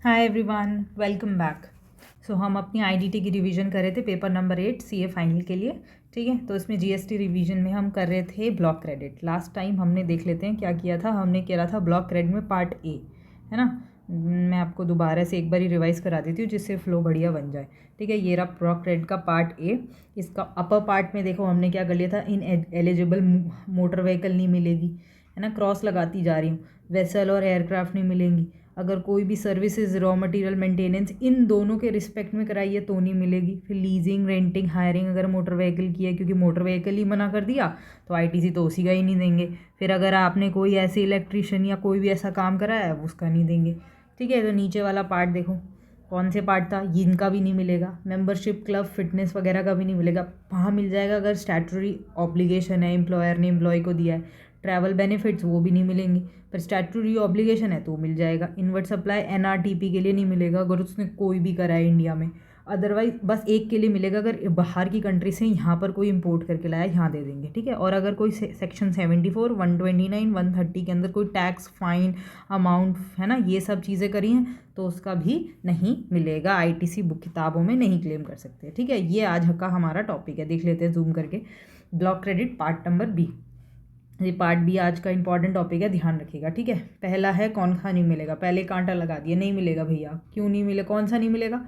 हाय everyone, welcome back. So हम अपनी IDT की रिवीजन कर रहे थे पेपर नंबर 8 सीए फाइनल के लिए। ठीक है, तो इसमें जीएसटी रिवीजन में हम कर रहे थे ब्लॉक क्रेडिट। लास्ट टाइम हमने देख लेते हैं क्या किया था। हमने किया था ब्लॉक क्रेडिट में पार्ट ए, है ना। मैं आपको दोबारा से एक बार ही रिवाइज़ करा देती हूँ जिससे फ्लो बढ़िया बन जाए। ठीक है, ये रहा ब्लॉक क्रेडिट का पार्ट ए। इसका अपर पार्ट में देखो हमने क्या कर लिया था, इन एलिजिबल मोटर व्हीकल नहीं मिलेगी, है ना। क्रॉस लगाती जा रही हूँ। वेसल और एयरक्राफ्ट नहीं मिलेंगी। अगर कोई भी सर्विसेज, रॉ मटेरियल, मेंटेनेंस इन दोनों के रिस्पेक्ट में कराई है तो नहीं मिलेगी। फिर लीजिंग, रेंटिंग, हायरिंग अगर मोटर व्हीकल की है, क्योंकि मोटर व्हीकल ही मना कर दिया तो आईटीसी तो उसी का ही नहीं देंगे। फिर अगर आपने कोई ऐसे इलेक्ट्रिशियन या कोई भी ऐसा काम कराया है उसका नहीं देंगे। ठीक है, तो नीचे वाला पार्ट देखो कौन से पार्ट था, इनका भी नहीं मिलेगा। मेंबरशिप, क्लब, फिटनेस वगैरह का भी नहीं मिलेगा। वहाँ मिल जाएगा अगर स्टैट्यूटरी ऑब्लिगेशन है, एम्प्लॉयर ने एम्प्लॉय को दिया है। ट्रैवल बेनिफिट्स वो भी नहीं मिलेंगी। पर स्टैट्यूटरी ऑब्लिगेशन है तो मिल जाएगा। इनवर्ट सप्लाई एनआरटीपी के लिए नहीं मिलेगा अगर उसने कोई भी करा है इंडिया में। अदरवाइज बस एक के लिए मिलेगा अगर बाहर की कंट्री से यहाँ पर कोई इंपोर्ट करके लाया, यहाँ दे देंगे। ठीक है, और अगर कोई सेक्शन 74, 129, 130 के अंदर कोई टैक्स, फाइन, अमाउंट, है ना, ये सब चीज़ें करी हैं तो उसका भी नहीं मिलेगा। आईटीसी बुक किताबों में नहीं क्लेम कर सकते। ठीक है, ये आज का हमारा टॉपिक है। देख लेते हैं जूम करके। Block credit part number B. ये पार्ट बी आज का इंपॉर्टेंट टॉपिक है, ध्यान रखिएगा। ठीक है, पहला है कौन सा नहीं मिलेगा। पहले कांटा लगा दिया, नहीं मिलेगा भैया। क्यों नहीं मिले, कौन सा नहीं मिलेगा?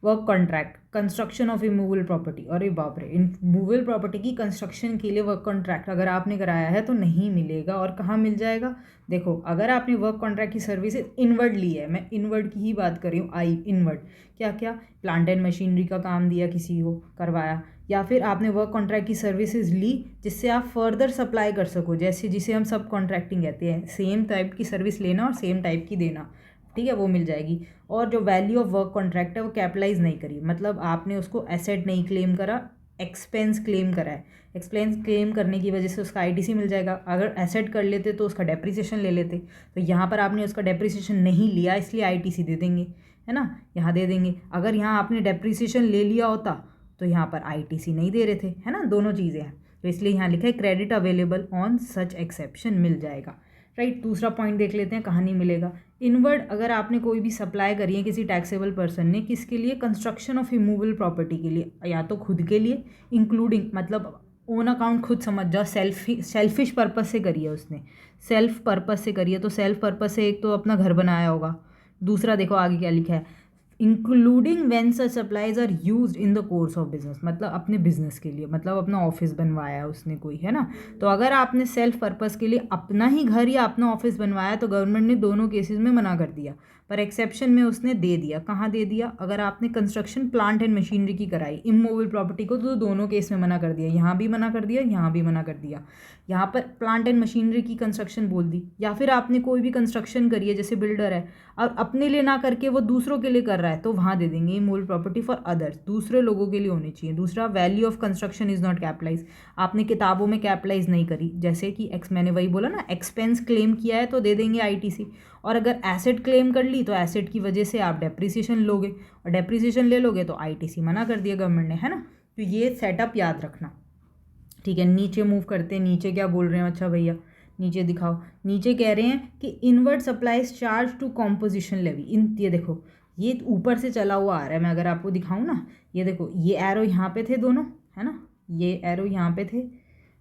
Work contract, construction of immovable property. अरे बाप रे, इमूवेबल प्रॉपर्टी की कंस्ट्रक्शन के लिए वर्क कॉन्ट्रैक्ट अगर आपने कराया है तो नहीं मिलेगा। और कहाँ मिल जाएगा? देखो, अगर आपने वर्क कॉन्ट्रैक्ट की सर्विसेज इनवर्ड ली है, मैं इनवर्ड की ही बात कर रही हूँ, आई इनवर्ड, क्या क्या, प्लांट एंड मशीनरी का काम दिया, किसी को करवाया, या फिर आपने वर्क कॉन्ट्रैक्ट की सर्विसेज ली जिससे आप फर्दर सप्लाई कर सको, जैसे जिसे हम सब कॉन्ट्रैक्टिंग कहते हैं। सेम टाइप की सर्विस लेना और सेम टाइप की देना, ठीक है, वो मिल जाएगी। और जो वैल्यू ऑफ वर्क कॉन्ट्रैक्ट है वो कैपिटलाइज नहीं करी, मतलब आपने उसको एसेट नहीं क्लेम करा, एक्सपेंस क्लेम करा है। एक्सपेंस क्लेम करने की वजह से उसका आईटीसी मिल जाएगा। अगर एसेट कर लेते तो उसका डेप्रिसिएशन ले लेते, तो यहाँ पर आपने उसका डेप्रिसिएशन नहीं लिया इसलिए आईटीसी दे देंगे, है ना, यहाँ दे देंगे। अगर यहाँ आपने डेप्रिसिएशन ले लिया होता तो यहाँ पर आईटीसी नहीं दे रहे थे, है ना, दोनों चीज़ें हैं। तो इसलिए यहाँ लिखा है credit available on such exception, मिल जाएगा। राइट, दूसरा पॉइंट देख लेते हैं कहाँ नहीं मिलेगा। इनवर्ड, अगर आपने कोई भी सप्लाई करी है किसी टैक्सेबल पर्सन ने, किसके लिए? कंस्ट्रक्शन ऑफ इमूवेबल प्रॉपर्टी के लिए, या तो खुद के लिए, इंक्लूडिंग, मतलब ओन अकाउंट खुद समझ जाओ, सेल्फिश पर्पस से करी है उसने, सेल्फ पर्पस से करी है। तो सेल्फ पर्पस से एक तो अपना घर बनाया होगा, दूसरा देखो आगे क्या लिखा है, including when such supplies are use in the course of business, मतलब अपने बिजनेस के लिए, मतलब अपना ऑफिस बनवाया है उसने कोई, है ना। तो अगर आपने सेल्फ पर्पस के लिए अपना ही घर या अपना ऑफिस बनवाया तो गवर्नमेंट ने दोनों केसेस में मना कर दिया, पर एक्सेप्शन में उसने दे दिया। कहाँ दे दिया? अगर आपने कंस्ट्रक्शन, प्लांट एंड मशीनरी की कराई, इमूवेबल प्रॉपर्टी को, तो दोनों केस में मना कर दिया। यहाँ भी मना कर दिया, यहाँ भी मना कर दिया। यहाँ पर प्लांट एंड मशीनरी की कंस्ट्रक्शन बोल दी, या फिर आपने कोई भी कंस्ट्रक्शन करी है, जैसे बिल्डर है और अपने लिए ना करके वो दूसरों के लिए कर रहा है, तो वहाँ दे देंगे इमूवेबल प्रॉपर्टी फॉर अदर्स, दूसरे लोगों के लिए होनी चाहिए। दूसरा, value of construction is not capitalize, आपने किताबों में कैपिटलाइज नहीं करी, जैसे कि मैंने वही बोला ना, एक्सपेंस क्लेम किया है तो दे देंगे आईटीसी। और अगर एसेट क्लेम कर ली तो एसेट की वजह से आप डेप्रिसिएशन लोगे, और डेप्रिसिएशन ले लोगे तो आईटीसी मना कर दिया गवर्नमेंट ने, है ना। तो ये सेटअप याद रखना। ठीक है, नीचे मूव करते हैं। नीचे क्या बोल रहे हैं? अच्छा भैया नीचे दिखाओ। नीचे कह रहे हैं कि inward supplies charge to composition levy. ये देखो, ये ऊपर से चला हुआ आ रहा है। मैं अगर आपको दिखाऊं ना, ये देखो, ये एरो यहाँ पे थे दोनों, है ना, ये एरो यहाँ पे थे,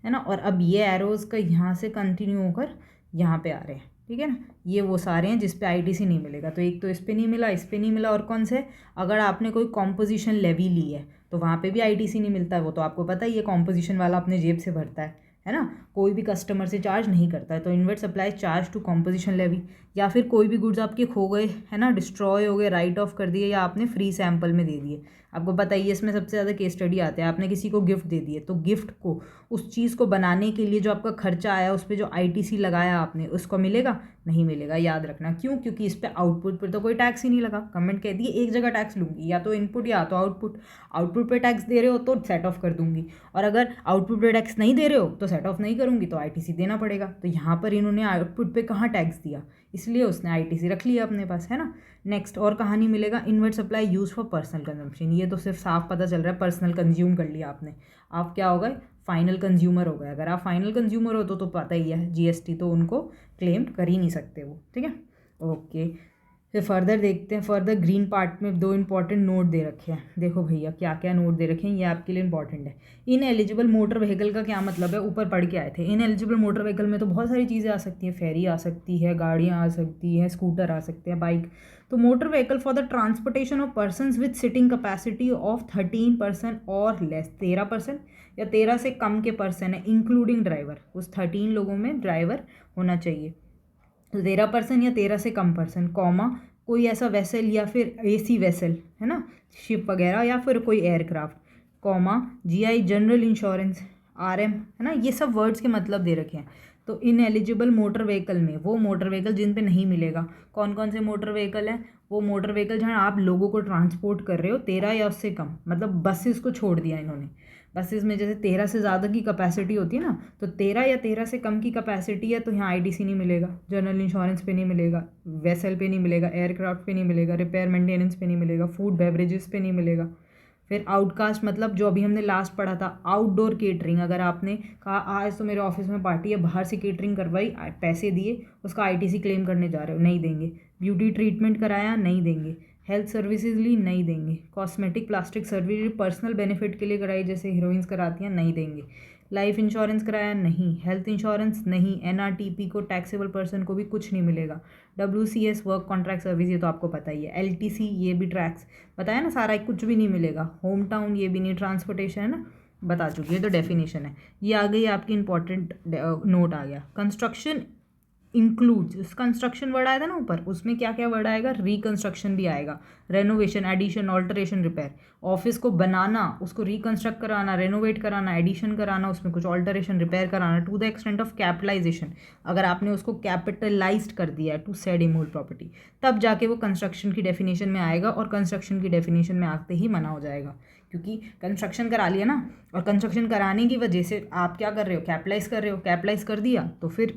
है ना, और अब ये एरोज़ का यहाँ से कंटिन्यू होकर यहाँ पे आ रहे हैं। ठीक है ना, ये वो सारे हैं जिस पे आईटीसी नहीं मिलेगा। तो एक तो इस पे नहीं मिला, इस पे नहीं मिला, और कौन से? अगर आपने कोई कॉम्पोजिशन लेवी ली है तो वहाँ पे भी आईटीसी नहीं मिलता है। वो तो आपको पता ही है, कॉम्पोजिशन वाला अपने जेब से भरता है ना, कोई भी कस्टमर से चार्ज नहीं करता है। तो inward supply charge to composition levy, या फिर कोई भी गुड्स आपके खो गए, है ना, डिस्ट्रॉय हो गए, राइट ऑफ कर दिए, या आपने फ्री सैंपल में दे दिए। आपको पता ही है इसमें सबसे ज़्यादा केस स्टडी आते हैं। आपने किसी को गिफ्ट दे दिए तो गिफ्ट को, उस चीज़ को बनाने के लिए जो आपका खर्चा आया, उस पर जो आईटीसी लगाया आपने, उसको मिलेगा? नहीं मिलेगा, याद रखना। क्यों? क्योंकि इस पर आउटपुट पर तो कोई टैक्स ही नहीं लगा। गवर्नमेंट कहती है एक जगह टैक्स लूँगी, या तो इनपुट या तो आउटपुट। आउटपुट पे टैक्स दे रहे हो तो सेट ऑफ कर दूंगी, और अगर आउटपुट पे टैक्स नहीं दे रहे हो तो सेट ऑफ नहीं करूँगी, तो आईटीसी देना पड़ेगा। तो यहाँ पर इन्होंने आउटपुट पे कहाँ टैक्स दिया, इसलिए उसने आईटीसी रख लिया अपने पास, है ना। नेक्स्ट, और कहाँ नहीं मिलेगा? Inward supply use for personal consumption. ये तो सिर्फ साफ पता चल रहा है पर्सनल कंज्यूम कर लिया आपने, आप क्या हो गए? फाइनल कंज्यूमर हो गए। अगर आप फाइनल कंज्यूमर हो तो पता ही है जीएसटी तो उनको क्लेम कर ही नहीं सकते वो। ठीक है, ओके। फिर फर्दर देखते हैं, फर्दर ग्रीन पार्ट में 2 इंपॉर्टेंट नोट दे रखे हैं। देखो भैया क्या क्या नोट दे रखे हैं, ये आपके लिए इंपॉर्टेंट है। इन एलिजिबल मोटर व्हीकल का क्या मतलब है, ऊपर पढ़ के आए थे। इन एलिजिबल मोटर व्हीकल में तो बहुत सारी चीज़ें आ सकती हैं, फेरी आ सकती है, गाड़ियाँ आ सकती हैं, स्कूटर आ सकते हैं, बाइक। तो motor vehicle for the transportation of persons with sitting capacity of 13 person और लेस, 13% या 13 से कम के पर्सन है, इंक्लूडिंग ड्राइवर। उस 13 लोगों में ड्राइवर होना चाहिए। 13% या 13 से कम पर्सन, कॉमा कोई ऐसा वेसल या फिर एसी वेसल है ना, शिप वगैरह या फिर कोई aircraft, comma GI general insurance, RM है ना। ये सब वर्ड्स के मतलब दे रखे हैं। तो इन एलिजिबल मोटर व्हीकल में वो मोटर व्हीकल जिन पे नहीं मिलेगा, कौन कौन से मोटर व्हीकल हैं, वो मोटर व्हीकल जहाँ आप लोगों को ट्रांसपोर्ट कर रहे हो 13 या उससे कम, मतलब बसेस को छोड़ दिया इन्होंने। बसेस में जैसे 13 से ज़्यादा की कैपेसिटी होती है ना, तो 13 या 13 से कम की कैपेसिटी है तो यहाँ आईटीसी नहीं मिलेगा, जनरल इंश्योरेंस पे नहीं मिलेगा, वेसल पे नहीं मिलेगा, एयरक्राफ्ट पे नहीं मिलेगा, रिपेयर मेंटेनेंस पे नहीं मिलेगा, फूड बेवरेजेस पे नहीं मिलेगा। फिर आउटकास्ट मतलब जो अभी हमने लास्ट पढ़ा था, आउटडोर केटरिंग। अगर आपने कहा आज तो मेरे ऑफिस में पार्टी है, बाहर से केटरिंग करवाई, पैसे दिए, उसका आईटीसी क्लेम करने जा रहे हो, नहीं देंगे। ब्यूटी ट्रीटमेंट कराया, नहीं देंगे। हेल्थ सर्विसेज ली, नहीं देंगे। Cosmetic plastic surgery personal benefit के लिए कराई, जैसे हीरोइंस कराती हैं, नहीं देंगे। लाइफ इंश्योरेंस कराया, नहीं। हेल्थ इंश्योरेंस नहीं। एनआरटीपी को, टैक्सेबल पर्सन को भी कुछ नहीं मिलेगा। डब्ल्यूसीएस वर्क कॉन्ट्रैक्ट सर्विस, ये तो आपको पता ही है। एलटीसी ये भी टैक्स बताया ना सारा, कुछ भी नहीं मिलेगा। होम टाउन ये भी नहीं, ट्रांसपोर्टेशन है ना, बता चुकी है, तो डेफिनेशन है। ये आ गई आपकी इंपॉर्टेंट नोट आ गया। कंस्ट्रक्शन इंक्लूड्स, कंस्ट्रक्शन वर्ड आया था ना ऊपर, उसमें क्या क्या वर्ड आएगा, रिकंस्ट्रक्शन भी आएगा, renovation, addition, alteration, repair. Office को बनाना, उसको रिकंस्ट्रक्ट कराना, रेनोवेट कराना, एडिशन कराना, उसमें कुछ ऑल्टरेशन, रिपेयर कराना, to the extent of capitalization. अगर आपने उसको कैपिटलाइज्ड कर दिया टू सेड इमूव प्रॉपर्टी, तब जाके वो कंस्ट्रक्शन की डेफिनेशन में आएगा, और कंस्ट्रक्शन की डेफिनेशन में आते ही मना हो जाएगा, क्योंकि कंस्ट्रक्शन करा लिया ना, और कंस्ट्रक्शन कराने की वजह से आप क्या कर रहे हो, कैपिटलाइज कर रहे हो। कैपिटलाइज कर दिया तो फिर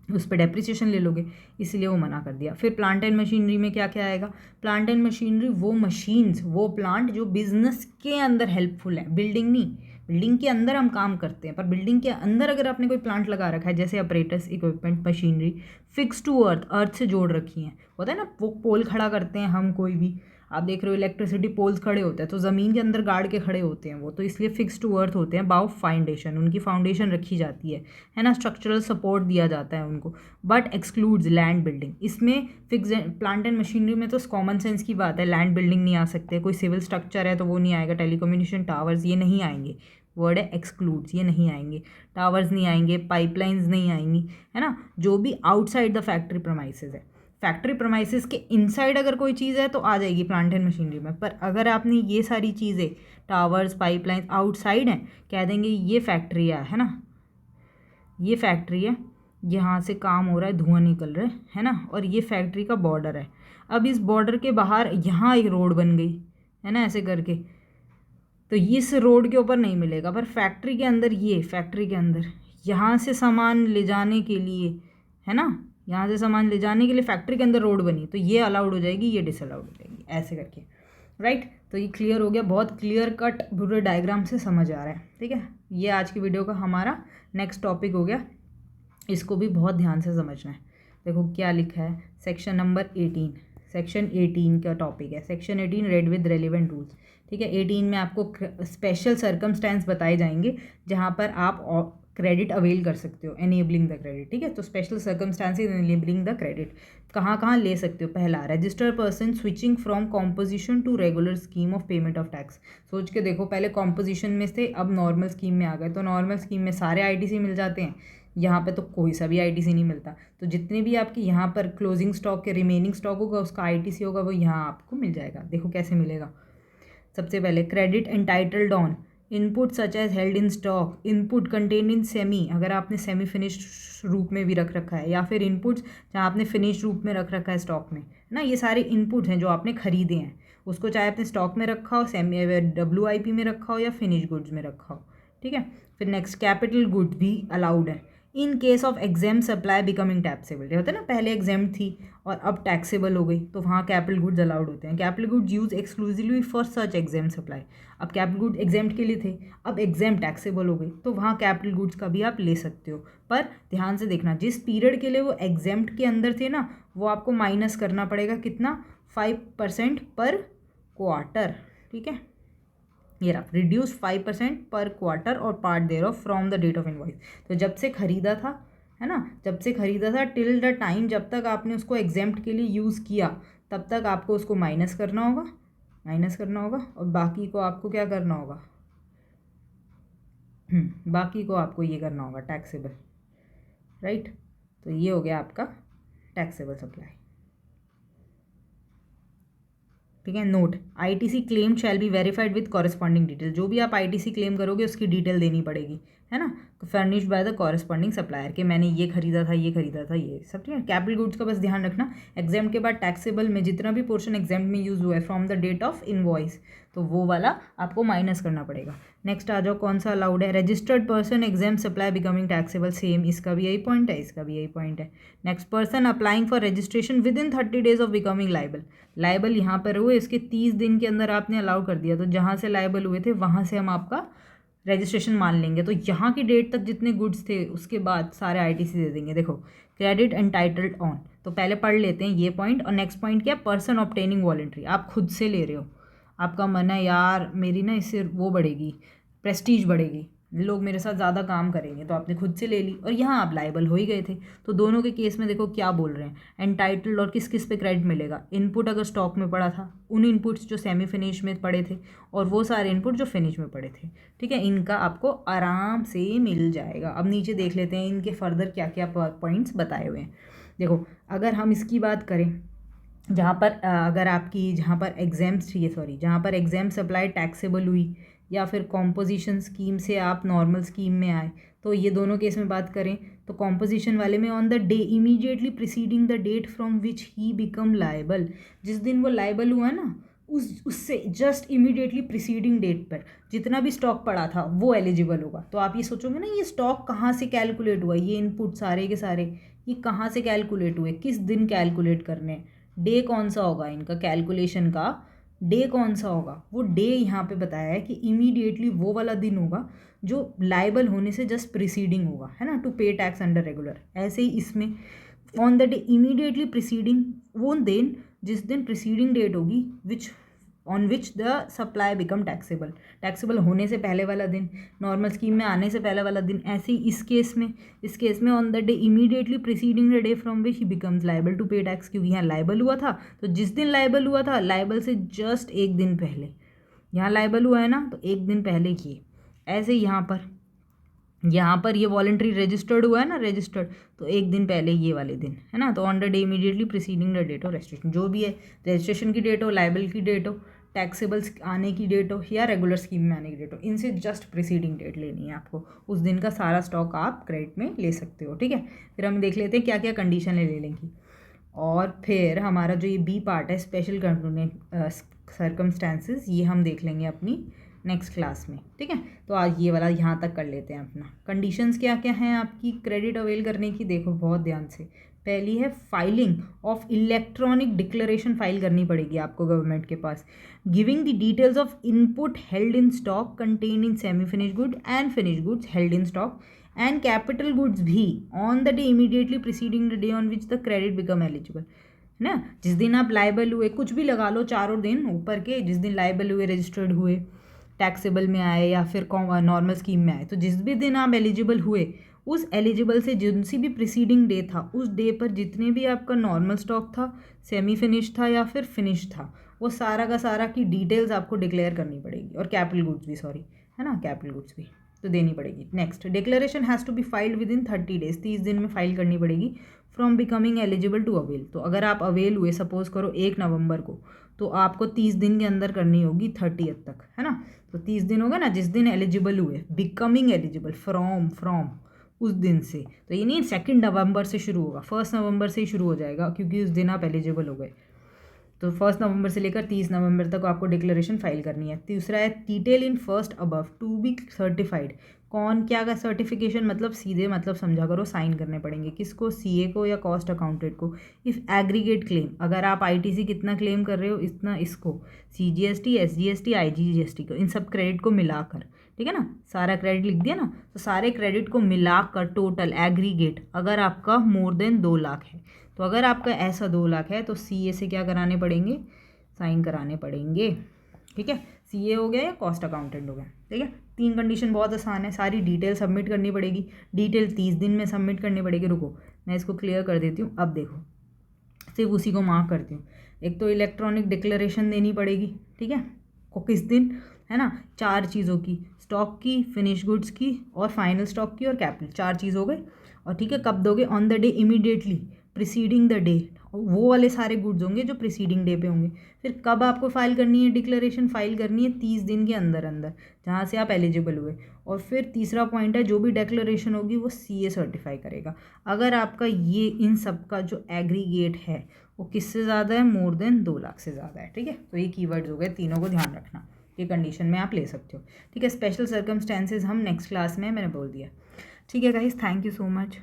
उस पर डेप्रिसिएशन ले लोगे, इसलिए वो मना कर दिया। फिर प्लांट एंड मशीनरी में क्या क्या आएगा, प्लांट एंड मशीनरी वो मशीन्स, वो प्लांट जो बिजनेस के अंदर हेल्पफुल है, बिल्डिंग नहीं। बिल्डिंग के अंदर हम काम करते हैं, पर बिल्डिंग के अंदर अगर आपने कोई प्लांट लगा रखा है, जैसे apparatus, equipment, machinery fix to earth, earth से जोड़ रखी हैं, होता है ना, वो पोल खड़ा करते हैं हम, कोई भी आप देख रहे हो इलेक्ट्रिसिटी पोल्स खड़े होते हैं, तो ज़मीन के अंदर गाड़ के खड़े होते हैं वो, तो इसलिए फिक्स टू अर्थ होते हैं। बाउ फाउंडेशन, उनकी फाउंडेशन रखी जाती है ना, स्ट्रक्चरल सपोर्ट दिया जाता है उनको। बट एक्सक्लूड्स लैंड बिल्डिंग, इसमें फिक्स प्लांट एंड मशीनरी में तो कॉमन सेंस की बात है, लैंड बिल्डिंग नहीं आ सकते, कोई सिविल स्ट्रक्चर है तो वो नहीं आएगा, टेलीकम्युनिकेशन टावर्स ये नहीं आएंगे, वर्ड है एक्सक्लूड्स, ये नहीं आएंगे। टावर्स नहीं आएंगे, पाइपलाइंस नहीं आएंगी, है ना। जो भी आउटसाइड द फैक्ट्री प्रेमाइसेस है, फैक्ट्री प्रेमाइसेस के इनसाइड अगर कोई चीज़ है तो आ जाएगी प्लांट एंड मशीनरी में। पर अगर आपने ये सारी चीज़ें, टावर्स, पाइपलाइन आउटसाइड हैं, कह देंगे ये फैक्ट्री है ना, ये फैक्ट्री है, यहाँ से काम हो रहा है, धुआं निकल रहा है ना, और ये फैक्ट्री का बॉर्डर है। अब इस बॉर्डर के बाहर यहाँ एक रोड बन गई है ना, ऐसे करके, तो इस रोड के ऊपर नहीं मिलेगा। पर फैक्ट्री के अंदर, ये फैक्ट्री के अंदर यहाँ से सामान ले जाने के लिए, है ना, यहाँ से सामान ले जाने के लिए फैक्ट्री के अंदर रोड बनी, तो ये अलाउड हो जाएगी, ये डिसअलाउड हो जाएगी, ऐसे करके, राइट। तो ये क्लियर हो गया, बहुत क्लियर कट पूरे डायग्राम से समझ आ रहा है, ठीक है। ये आज की वीडियो का हमारा नेक्स्ट टॉपिक हो गया, इसको भी बहुत ध्यान से समझना है। देखो क्या लिखा है, सेक्शन नंबर 18, सेक्शन 18 का टॉपिक है, section 18 read with relevant rules, ठीक है। 18 में आपको स्पेशल सर्कमस्टेंस बताए जाएंगे जहाँ पर आप क्रेडिट अवेल कर सकते हो, एनेबलिंग द क्रेडिट, ठीक है। तो special circumstances enabling the credit कहाँ कहाँ ले सकते हो। पहला, register person switching from composition to regular scheme of payment of tax. सोच के देखो, पहले कॉम्पोजिशन में से अब नॉर्मल स्कीम में आ गए, तो नॉर्मल स्कीम में सारे आईटीसी मिल जाते हैं, यहाँ पे तो कोई सा भी आईटीसी नहीं मिलता। तो जितने भी आपके यहाँ पर क्लोजिंग स्टॉक के रिमेनिंग स्टॉक होगा, उसका आईटीसी होगा, वो यहाँ आपको मिल जाएगा। देखो कैसे मिलेगा। सबसे पहले, credit entitled on input such as held in stock, input contain in semi, अगर आपने सेमी फिनिश्ड रूप में भी रख रखा है, या फिर इनपुट्स जहाँ आपने फिनिश्ड रूप में रख रखा है स्टॉक में, है ना। ये सारे इनपुट्स हैं जो आपने खरीदे हैं, उसको चाहे आपने स्टॉक में रखा हो, सेमी WIP में रखा हो, या फिनिश गुड्स में रखा हो, ठीक है। फिर नेक्स्ट, कैपिटल गुड भी अलाउड है, in case of exempt supply becoming taxable, होता है ना, पहले एग्जाम थी और अब टैक्सेबल हो गई, तो वहाँ कैपिटल गुड्स अलाउड होते हैं। Capital goods use exclusively for such exempt supply. अब कैपिटल गुड एग्जाम के लिए थे, अब एग्जाम टैक्सेबल हो गई, तो वहाँ कैपिटल गुड्स का भी आप ले सकते हो। पर ध्यान से देखना, जिस पीरियड के लिए वो एग्जाम के अंदर थे ना, वो आपको माइनस करना पड़ेगा कितना, 5% पर क्वार्टर। ठीक है, ये रहा, रिड्यूस 5% पर क्वार्टर और part thereof from the date of invoice. तो जब से खरीदा था, है ना, जब से खरीदा था टिल द टाइम जब तक आपने उसको एग्जाम्प्ट के लिए यूज़ किया, तब तक आपको उसको माइनस करना होगा, और बाकी को आपको क्या करना होगा, बाकी को आपको ये करना होगा टैक्सेबल, राइट। तो ये हो गया आपका टैक्सेबल सप्लाई। ठीक है, note, ITC claim shall be verified with corresponding detail. जो भी आप आईटीसी क्लेम करोगे उसकी डिटेल देनी पड़ेगी, है ना, furnished by the corresponding supplier, कि मैंने ये खरीदा था, ये सब। ठीक है, कैपिटल गुड्स का बस ध्यान रखना, एग्जाम के बाद टैक्सेबल में जितना भी पोर्शन एग्जाम में यूज हुआ है from the date of invoice, तो वो वाला आपको माइनस करना पड़ेगा। नेक्स्ट आ जाओ, कौन सा अलाउड है, registered person exempt supply becoming taxable, same, इसका भी यही पॉइंट है, इसका भी यही पॉइंट है। Next, person applying for registration with in 30 days of becoming liable. Liable यहाँ पर हुए, इसके 30 दिन के अंदर आपने अलाउ कर दिया, तो जहाँ से लाइबल हुए थे वहाँ से हम आपका रजिस्ट्रेशन मान लेंगे। तो यहाँ की डेट तक जितने गुड्स थे उसके बाद सारे आईटीसी दे देंगे। देखो, क्रेडिट एंटाइटल्ड ऑन, तो पहले पढ़ लेते हैं ये पॉइंट। और नेक्स्ट पॉइंट क्या, पर्सन ऑब्टेनिंग वॉलंटरी, आप खुद से ले रहे हो, आपका मन है यार मेरी ना इससे वो बढ़ेगी, प्रेस्टीज बढ़ेगी, लोग मेरे साथ ज़्यादा काम करेंगे, तो आपने खुद से ले ली, और यहाँ आप लाइबल हो ही गए थे। तो दोनों के केस में देखो क्या बोल रहे हैं, एंटाइटल्ड और किस किस पे क्रेडिट मिलेगा, इनपुट अगर स्टॉक में पड़ा था, उन इनपुट्स जो सेमी फिनिश में पड़े थे, और वो सारे इनपुट जो फिनिश में पड़े थे। ठीक है, इनका आपको आराम से मिल जाएगा। अब नीचे देख लेते हैं इनके फर्दर क्या क्या पॉइंट्स बताए हुए हैं। देखो, अगर हम इसकी बात करें, जहाँ पर अगर आपकी जहाँ पर एग्जाम सप्लाई टैक्सेबल हुई, या फिर कॉम्पोजिशन स्कीम से आप नॉर्मल स्कीम में आए, तो ये दोनों केस में बात करें तो कॉम्पोजिशन वाले में on the day immediately preceding the date from which he become liable, जिस दिन वो लायबल हुआ ना, उससे जस्ट इमीडिएटली प्रिसीडिंग डेट पर जितना भी स्टॉक पड़ा था वो एलिजिबल होगा। तो आप ये सोचोगे ना, ये स्टॉक कहाँ से कैलकुलेट हुआ, ये इनपुट सारे के सारे ये कहाँ से कैलकुलेट हुए, किस दिन कैलकुलेट करने हैं, डे कौन सा होगा, इनका कैलकुलेशन का डे कौन सा होगा, वो डे यहाँ पे बताया है कि इमीडिएटली वो वाला दिन होगा जो लाइबल होने से जस्ट प्रिसीडिंग होगा, है ना, to pay tax under regular. ऐसे ही इसमें on the day immediately preceding, वो दिन जिस दिन प्रिसीडिंग डेट होगी which on which the supply become taxable होने से पहले वाला दिन, नॉर्मल स्कीम में आने से पहले वाला दिन। ऐसे ही इस केस में on the day immediately preceding the day from which he becomes liable to pay tax, क्योंकि यहाँ लाइबल हुआ था, तो जिस दिन लाइबल हुआ था लाइबल से जस्ट एक दिन पहले यहाँ लाइबल हुआ है ना, तो एक दिन पहले ये। ऐसे ही यहाँ पर ये वॉलंटरी रजिस्टर्ड हुआ है ना, रजिस्टर्ड, तो एक दिन पहले ये वाले दिन, है ना। तो on the day immediately preceding the date of registration, जो भी है, रजिस्ट्रेशन की डेट हो, लाइबल की डेट हो, टैक्सेबल आने की डेट हो, या रेगुलर स्कीम में आने की डेट हो, इनसे जस्ट प्रिसीडिंग डेट लेनी है आपको। उस दिन का सारा स्टॉक आप क्रेडिट में ले सकते हो। ठीक है, फिर हम देख लेते हैं क्या क्या कंडीशन ले लेंगी। और फिर हमारा जो ये बी पार्ट है, स्पेशल सर्कमस्टांसेस, ये हम देख लेंगे अपनी नेक्स्ट क्लास में। ठीक है, तो आज ये वाला यहाँ तक कर लेते हैं अपना। कंडीशंस क्या क्या हैं आपकी क्रेडिट अवेल करने की, देखो बहुत ध्यान से। पहली है filing of electronic declaration file करनी पड़ेगी आपको गवर्नमेंट के पास, giving the details of input held in stock content in semi finish good and finish goods held in stock and capital goods भी on the day immediately preceding the day on which the credit become eligible, है ना। जिस दिन आप liable हुए, कुछ भी लगा लो, चारों दिन ऊपर के, जिस दिन लाइबल हुए, रजिस्टर्ड हुए, टैक्सेबल में आए, या फिर नॉर्मल स्कीम में आए, तो जिस भी दिन आप एलिजिबल हुए, उस एलिजिबल से जिन सी भी प्रिसीडिंग डे था, उस डे पर जितने भी आपका नॉर्मल स्टॉक था, सेमी फिनिश था या फिर फिनिश था, वो सारा का सारा की डिटेल्स आपको डिक्लेयर करनी पड़ेगी। और कैपिटल गुड्स भी, है ना, कैपिटल गुड्स भी तो देनी पड़ेगी। Next, declaration has to be filed within 30 days, 30 दिन में फाइल करनी पड़ेगी। From becoming eligible to avail, तो अगर आप अवेल हुए, सपोज करो 1 नवंबर को, तो आपको 30 दिन के अंदर करनी होगी 30th तक, है ना। तो 30 दिन होगा ना, जिस दिन एलिजिबल हुए, बिकमिंग एलिजिबल फ्रॉम उस दिन से, तो ये नहीं 2 नवंबर से शुरू होगा, 1 नवंबर से ही शुरू हो जाएगा, क्योंकि उस दिन आप एलिजिबल हो गए। तो 1 नवंबर से लेकर 30 नवंबर तक आपको डिक्लेरेशन फाइल करनी है। तीसरा है detail in first above to be certified. कौन क्या का सर्टिफिकेशन, मतलब सीधे मतलब समझा करो साइन करने पड़ेंगे। किसको? सीए को या कॉस्ट अकाउंटेंट को। इफ़ एग्रीगेट क्लेम, अगर आप आईटीसी कितना क्लेम कर रहे हो इतना इसको, सीजीएसटी, एसजीएसटी, आईजीएसटी को, इन सब क्रेडिट को मिलाकर, ठीक है ना, सारा क्रेडिट लिख दिया ना, तो सारे क्रेडिट को मिलाकर टोटल एग्रीगेट अगर आपका मोर देन 2 लाख है, तो अगर आपका ऐसा 2 लाख है तो सीए से क्या कराने पड़ेंगे? साइन कराने पड़ेंगे। ठीक है, सीए हो गया या कॉस्ट अकाउंटेंट हो गया। ठीक है, 3 कंडीशन बहुत आसान है। सारी डिटेल सबमिट करनी पड़ेगी, डिटेल 30 दिन में सबमिट करनी पड़ेगी। रुको मैं इसको क्लियर कर देती हूँ। अब देखो सिर्फ उसी को मार्क करती हूँ। एक तो इलेक्ट्रॉनिक डिक्लेरेशन देनी पड़ेगी, ठीक है, को किस दिन, है ना, 4 चीज़ों की, स्टॉक की, फिनिश गुड्स की और फाइनल स्टॉक की और कैपिटल, 4 चीज़ हो गए। और ठीक है, कब दोगे? On the day immediately preceding the day, वो वाले सारे गुड्स होंगे जो प्रिसीडिंग डे पे होंगे। फिर कब आपको फाइल करनी है डिक्लेरेशन? फाइल करनी है 30 दिन के अंदर अंदर, जहाँ से आप एलिजिबल हुए। और फिर तीसरा पॉइंट है, जो भी डिक्लेरेशन होगी वो सीए सर्टिफाई करेगा। अगर आपका ये इन सब का जो एग्रीगेट है वो किससे ज़्यादा है? मोर देन 2 लाख से ज़्यादा है। ठीक है, तो ये कीवर्ड्स हो गए, तीनों को ध्यान रखना, ये कंडीशन में आप ले सकते हो। ठीक है, स्पेशल सर्कमस्टेंसेज हम नेक्स्ट क्लास में, मैंने बोल दिया। ठीक है guys, thank you so much.